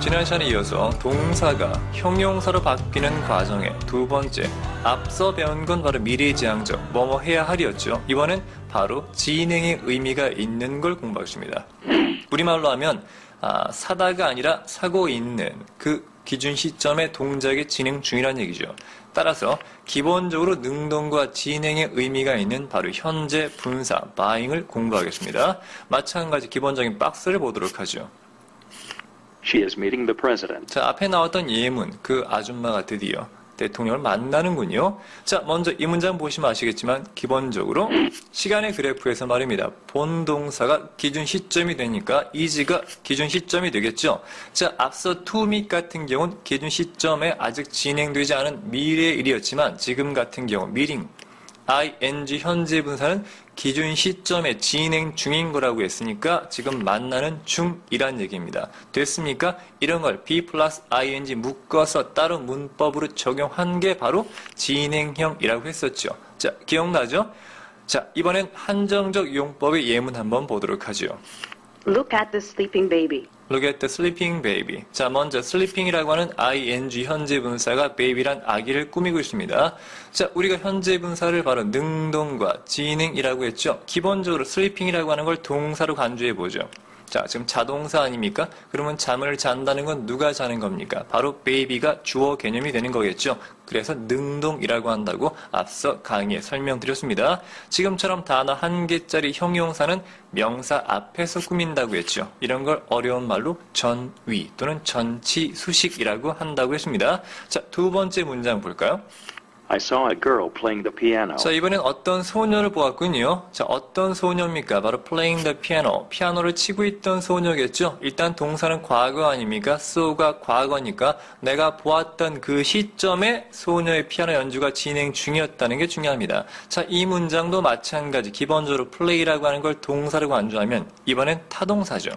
지난 시간에 이어서 동사가 형용사로 바뀌는 과정의 두 번째, 앞서 배운 건 바로 미래지향적, 뭐뭐 해야 할이었죠. 이번엔 바로 진행의 의미가 있는 걸 공부하겠습니다. 우리말로 하면 사다가 아니라 사고 있는 그 기준 시점의 동작의 진행 중이라는 얘기죠. 따라서 기본적으로 능동과 진행의 의미가 있는 바로 현재 분사, buying을 공부하겠습니다. 마찬가지 기본적인 박스를 보도록 하죠. She is meeting the president. 자, 앞에 나왔던 예문, 그 아줌마가 드디어 대통령을 만나는군요. 자, 먼저 이 문장 보시면 아시겠지만 기본적으로 시간의 그래프에서 말입니다. 본 동사가 기준 시점이 되니까 is가 기준 시점이 되겠죠. 자, 앞서 to meet 같은 경우는 기준 시점에 아직 진행되지 않은 미래의 일이었지만 지금 같은 경우 meeting, ing 현재 분사는 기준 시점에 진행 중인 거라고 했으니까 지금 만나는 중이란 얘기입니다. 됐습니까? 이런 걸 be 플러스 ing 묶어서 따로 문법으로 적용한 게 바로 진행형이라고 했었죠. 자, 기억나죠? 자, 이번엔 한정적 용법의 예문 한번 보도록 하죠. Look at the sleeping baby. Look at the sleeping baby. 자, 먼저 sleeping이라고 하는 ing 현재 분사가 baby란 아기를 꾸미고 있습니다. 자, 우리가 현재 분사를 바로 능동과 진행이라고 했죠. 기본적으로 sleeping이라고 하는 걸 동사로 간주해 보죠. 자, 지금 자동사 아닙니까? 그러면 잠을 잔다는 건 누가 자는 겁니까? 바로 baby가 주어 개념이 되는 거겠죠. 그래서 능동이라고 한다고 앞서 강의에 설명드렸습니다. 지금처럼 단어 한 개짜리 형용사는 명사 앞에서 꾸민다고 했죠. 이런 걸 어려운 말로 전위 또는 전치수식이라고 한다고 했습니다. 자, 두 번째 문장 볼까요? I saw a girl playing the piano. 자, 이번엔 어떤 소녀를 보았군요. 자, 어떤 소녀입니까? 바로 playing the piano. 피아노를 치고 있던 소녀겠죠? 일단 동사는 과거 아닙니까? so가 과거니까 내가 보았던 그 시점에 소녀의 피아노 연주가 진행 중이었다는 게 중요합니다. 자, 이 문장도 마찬가지. 기본적으로 play라고 하는 걸 동사로 간주하면 이번엔 타동사죠.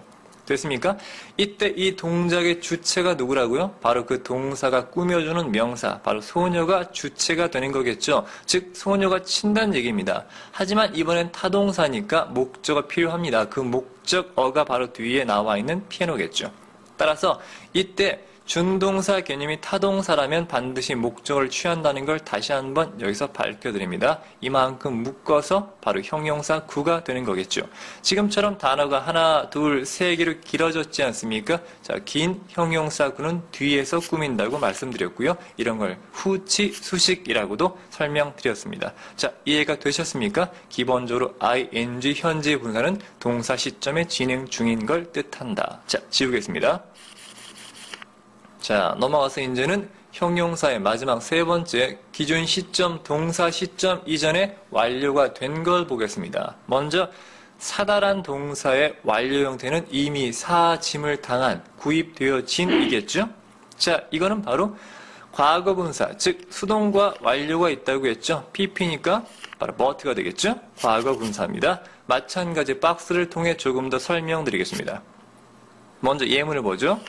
됐습니까? 이때 이 동작의 주체가 누구라고요? 바로 그 동사가 꾸며주는 명사, 바로 소녀가 주체가 되는 거겠죠. 즉 소녀가 친다는 얘기입니다. 하지만 이번엔 타동사니까 목적어가 필요합니다. 그 목적어가 바로 뒤에 나와 있는 피아노겠죠. 따라서 이때 준동사 개념이 타동사라면 반드시 목적어를 취한다는 걸 다시 한번 여기서 밝혀드립니다. 이만큼 묶어서 바로 형용사 구가 되는 거겠죠. 지금처럼 단어가 하나, 둘, 세 개로 길어졌지 않습니까? 자, 긴 형용사 구는 뒤에서 꾸민다고 말씀드렸고요. 이런 걸 후치, 수식이라고도 설명드렸습니다. 자, 이해가 되셨습니까? 기본적으로 ing 현재 분사는 동사 시점에 진행 중인 걸 뜻한다. 자, 지우겠습니다. 자, 넘어가서 이제는 형용사의 마지막 세 번째 기준 시점, 동사 시점 이전에 완료가 된 걸 보겠습니다. 먼저 사다란 동사의 완료 형태는 이미 사짐을 당한, 구입되어진이겠죠? 자, 이거는 바로 과거 분사, 즉 수동과 완료가 있다고 했죠. pp니까 바로 but가 되겠죠? 과거 분사입니다. 마찬가지 박스를 통해 조금 더 설명드리겠습니다. 먼저 예문을 보죠.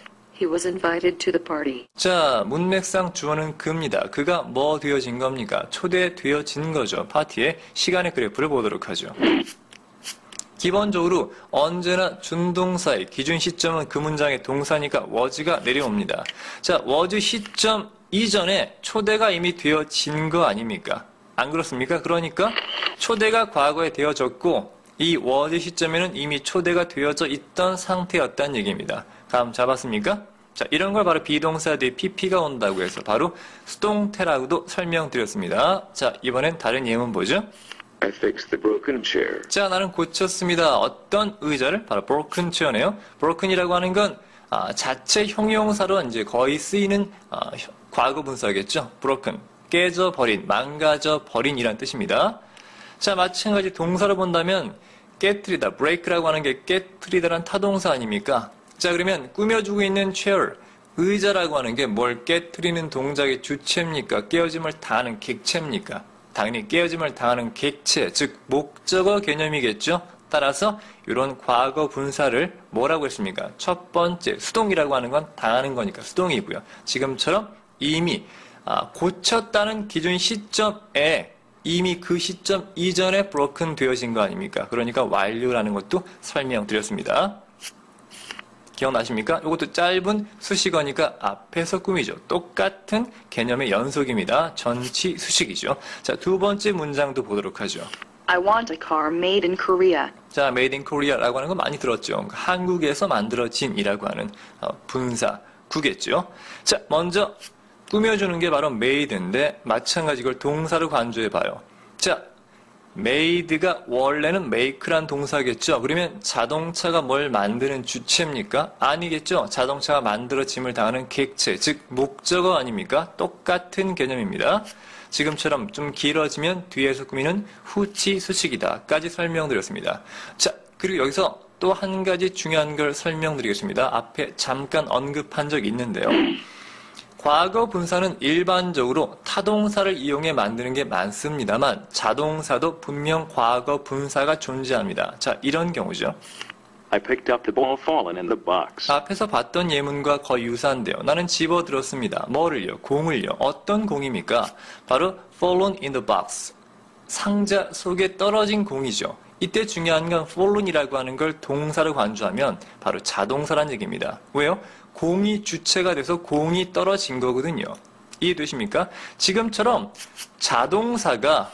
He was invited to the party. 자, 문맥상 주어는 그입니다. 그가 뭐 되어진 겁니까? 초대되어진 거죠. 파티의 시간의 그래프를 보도록 하죠. 기본적으로 언제나 준동사의 기준 시점은 그 문장의 동사니까 was가 내려옵니다. 자, was 시점 이전에 초대가 이미 되어진 거 아닙니까? 안 그렇습니까? 그러니까 초대가 과거에 되어졌고 이 was 시점에는 이미 초대가 되어져 있던 상태였다는 얘기입니다. 감 잡았습니까? 자, 이런 걸 바로 비동사 뒤에 pp가 온다고 해서 바로 수동태라고도 설명드렸습니다. 자, 이번엔 다른 예문 보죠. I fixed the broken chair. 자, 나는 고쳤습니다. 어떤 의자를? 바로 broken chair네요. broken이라고 하는 건 자체 형용사로 이제 거의 쓰이는 과거 분사겠죠. broken, 깨져버린, 망가져버린이란 뜻입니다. 자, 마찬가지 동사로 본다면 깨트리다, break라고 하는 게 깨트리다란 타동사 아닙니까? 자, 그러면 꾸며주고 있는 chair, 의자라고 하는 게 뭘 깨트리는 동작의 주체입니까? 깨어짐을 당하는 객체입니까? 당연히 깨어짐을 당하는 객체, 즉 목적어 개념이겠죠? 따라서 이런 과거 분사를 뭐라고 했습니까? 첫 번째, 수동이라고 하는 건 당하는 거니까 수동이고요. 지금처럼 이미 고쳤다는 기준 시점에 이미 그 시점 이전에 broken 되어진 거 아닙니까? 그러니까 완료라는 것도 설명드렸습니다. 기억나십니까? 이것도 짧은 수식어니까 앞에서 꾸미죠. 똑같은 개념의 연속입니다. 전치 수식이죠. 자, 두 번째 문장도 보도록 하죠. I want a car made in Korea. 자, made in Korea라고 하는 거 많이 들었죠. 한국에서 만들어진이라고 하는 분사구겠죠. 자, 먼저 꾸며주는 게 바로 made인데 마찬가지 이걸 동사로 간주해 봐요. 자, made가 원래는 make란 동사겠죠. 그러면 자동차가 뭘 만드는 주체입니까? 아니겠죠. 자동차가 만들어짐을 당하는 객체, 즉 목적어 아닙니까? 똑같은 개념입니다. 지금처럼 좀 길어지면 뒤에서 꾸미는 후치 수식이다까지 설명드렸습니다. 자, 그리고 여기서 또 한 가지 중요한 걸 설명드리겠습니다. 앞에 잠깐 언급한 적 있는데요. 과거 분사는 일반적으로 타동사를 이용해 만드는 게 많습니다만 자동사도 분명 과거 분사가 존재합니다. 자, 이런 경우죠. I picked up the ball fallen in the box. 앞에서 봤던 예문과 거의 유사한데요. 나는 집어들었습니다. 뭐를요? 공을요. 어떤 공입니까? 바로 fallen in the box. 상자 속에 떨어진 공이죠. 이때 중요한 건 fallen이라고 하는 걸 동사로 간주하면 바로 자동사란 얘기입니다. 왜요? 공이 주체가 돼서 공이 떨어진 거거든요. 이해되십니까? 지금처럼 자동사가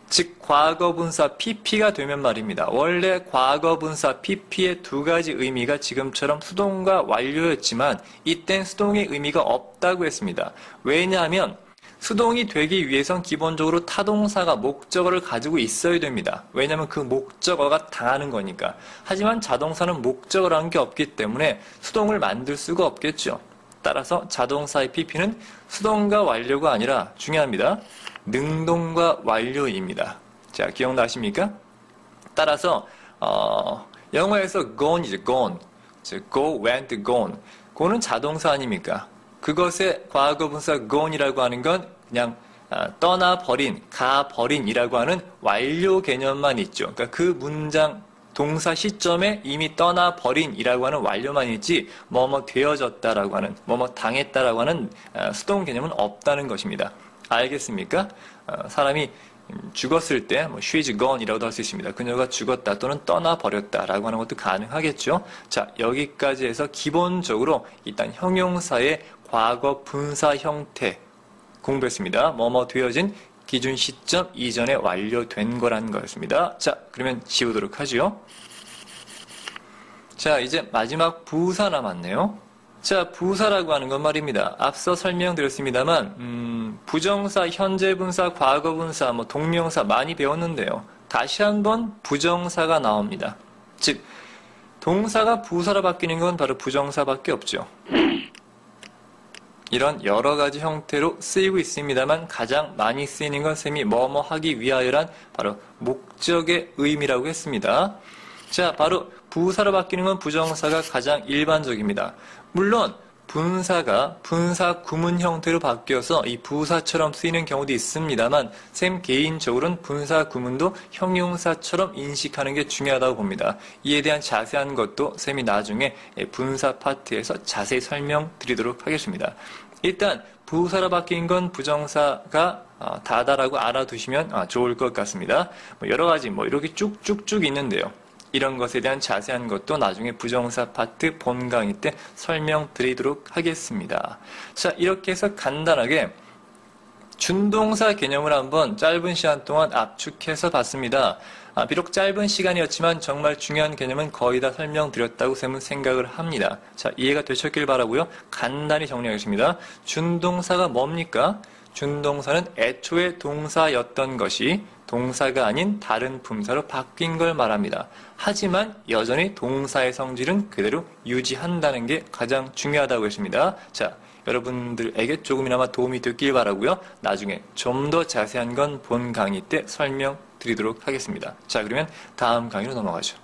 즉 과거분사 pp가 되면 말입니다. 원래 과거분사 pp의 두 가지 의미가 지금처럼 수동과 완료였지만 이땐 수동의 의미가 없다고 했습니다. 왜냐하면 수동이 되기 위해선 기본적으로 타동사가 목적어를 가지고 있어야 됩니다. 왜냐하면 그 목적어가 당하는 거니까. 하지만 자동사는 목적어라는 게 없기 때문에 수동을 만들 수가 없겠죠. 따라서 자동사의 pp는 수동과 완료가 아니라 중요합니다. 능동과 완료입니다. 자, 기억나십니까? 따라서 영어에서 gone이죠. gone. 즉 go, went, gone. go는 자동사 아닙니까? 그것의 과거분사 gone이라고 하는 건 그냥 떠나버린, 가버린이라고 하는 완료 개념만 있죠. 그러니까 그 문장 동사 시점에 이미 떠나버린이라고 하는 완료만 있지 뭐뭐 되어졌다라고 하는, 뭐뭐 당했다라고 하는 수동 개념은 없다는 것입니다. 알겠습니까? 사람이 죽었을 때 뭐 she's gone이라고도 할 수 있습니다. 그녀가 죽었다 또는 떠나버렸다라고 하는 것도 가능하겠죠. 자, 여기까지 해서 기본적으로 일단 형용사의 과거 분사 형태 공부했습니다. 뭐뭐 되어진 기준 시점 이전에 완료된 거라는 거였습니다. 자, 그러면 지우도록 하죠. 자, 이제 마지막 부사 남았네요. 자, 부사라고 하는 건 말입니다. 앞서 설명드렸습니다만 부정사, 현재분사, 과거분사, 뭐 동명사 많이 배웠는데요. 다시 한번 부정사가 나옵니다. 즉 동사가 부사로 바뀌는 건 바로 부정사밖에 없죠. 이런 여러 가지 형태로 쓰이고 있습니다만 가장 많이 쓰이는 건 셈이 뭐뭐 하기 위하여란 바로 목적의 의미라고 했습니다. 자, 바로 부사로 바뀌는 건 부정사가 가장 일반적입니다. 물론 분사가 분사 구문 형태로 바뀌어서 이 부사처럼 쓰이는 경우도 있습니다만 쌤 개인적으로는 분사 구문도 형용사처럼 인식하는 게 중요하다고 봅니다. 이에 대한 자세한 것도 쌤이 나중에 분사 파트에서 자세히 설명드리도록 하겠습니다. 일단 부사로 바뀐 건 부정사가 다다라고 알아두시면 좋을 것 같습니다. 여러 가지 이렇게 쭉쭉쭉 있는데요. 이런 것에 대한 자세한 것도 나중에 부정사 파트 본 강의 때 설명드리도록 하겠습니다. 자, 이렇게 해서 간단하게 준동사 개념을 한번 짧은 시간 동안 압축해서 봤습니다. 비록 짧은 시간이었지만 정말 중요한 개념은 거의 다 설명드렸다고 쌤은 생각을 합니다. 자, 이해가 되셨길 바라고요. 간단히 정리하겠습니다. 준동사가 뭡니까? 준동사는 애초에 동사였던 것이 동사가 아닌 다른 분사로 바뀐 걸 말합니다. 하지만 여전히 동사의 성질은 그대로 유지한다는 게 가장 중요하다고 했습니다. 자, 여러분들에게 조금이나마 도움이 됐길 바라고요. 나중에 좀 더 자세한 건 본 강의 때 설명드리도록 하겠습니다. 자, 그러면 다음 강의로 넘어가죠.